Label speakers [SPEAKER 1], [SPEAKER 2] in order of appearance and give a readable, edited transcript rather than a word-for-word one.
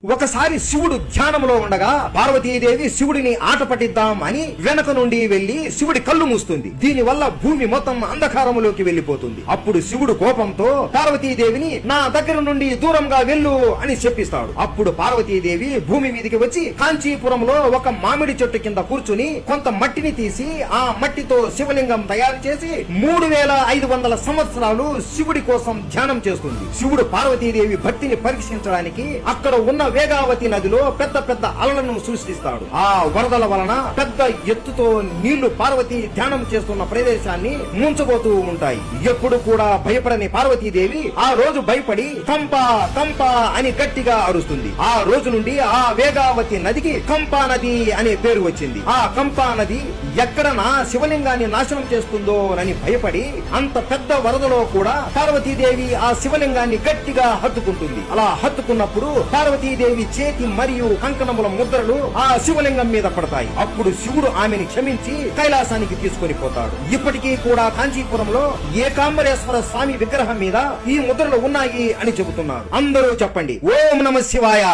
[SPEAKER 1] ఒకసారి శివుడు ధ్యానంలో ఉండగా పార్వతీదేవి శివుడిని ఆట పట్టిద్దాం అని వెనక నుండి వెళ్లి శివుడి కళ్ళు మూస్తుంది. దీని వల్ల భూమి మొత్తం అంధకారములోకి వెళ్లిపోతుంది. అప్పుడు శివుడు కోపంతో పార్వతీదేవిని నా దగ్గర నుండి దూరంగా వెళ్ళు అని చెప్పిస్తాడు. అప్పుడు పార్వతీదేవి భూమి మీదకి వచ్చి కాంచీపురంలో ఒక మామిడి చెట్టు కింద కూర్చుని కొంత మట్టిని తీసి ఆ మట్టితో శివలింగం తయారు చేసి 3500 సంవత్సరాలు శివుడి కోసం ధ్యానం చేస్తుంది. శివుడు పార్వతీదేవి భక్తిని పరీక్షించడానికి అక్కడ ఉన్న వేగావతి నదిలో పెద్ద పెద్ద అలలను సృష్టిస్తాడు. ఆ వరదల వలన పెద్ద ఎత్తుతో నీళ్లు పార్వతి ధ్యానం చేస్తున్న ప్రదేశాన్ని ముంచబోతూ ఉంటాయి. ఎప్పుడు కూడా భయపడని పార్వతీదేవి ఆ రోజు భయపడి కంపా కంపా అని గట్టిగా అరుస్తుంది. ఆ రోజు నుండి ఆ వేగావతి నదికి కంపా నది అనే పేరు వచ్చింది. ఆ కంపా నది ఎక్కడ నా శివలింగాన్ని నాశనం చేస్తుందో అని భయపడి అంత పెద్ద వరదలో కూడా పార్వతీదేవి ఆ శివలింగాన్ని గట్టిగా హత్తుకుంటుంది. అలా హత్తుకున్నప్పుడు పార్వతీదేవి చేతి మరియు కంకణముల ముద్రలు ఆ శివలింగం మీద పడతాయి. అప్పుడు శివుడు ఆమెను క్షమించి కైలాసానికి తీసుకొని పోతాడు. ఇప్పటికీ కూడా కాంచీపురంలో ఏకాంబరేశ్వర స్వామి విగ్రహం మీద ఈ ముద్రలు ఉన్నాయి అని చెబుతున్నారు. అందరూ చెప్పండి, ఓం నమః శివాయ.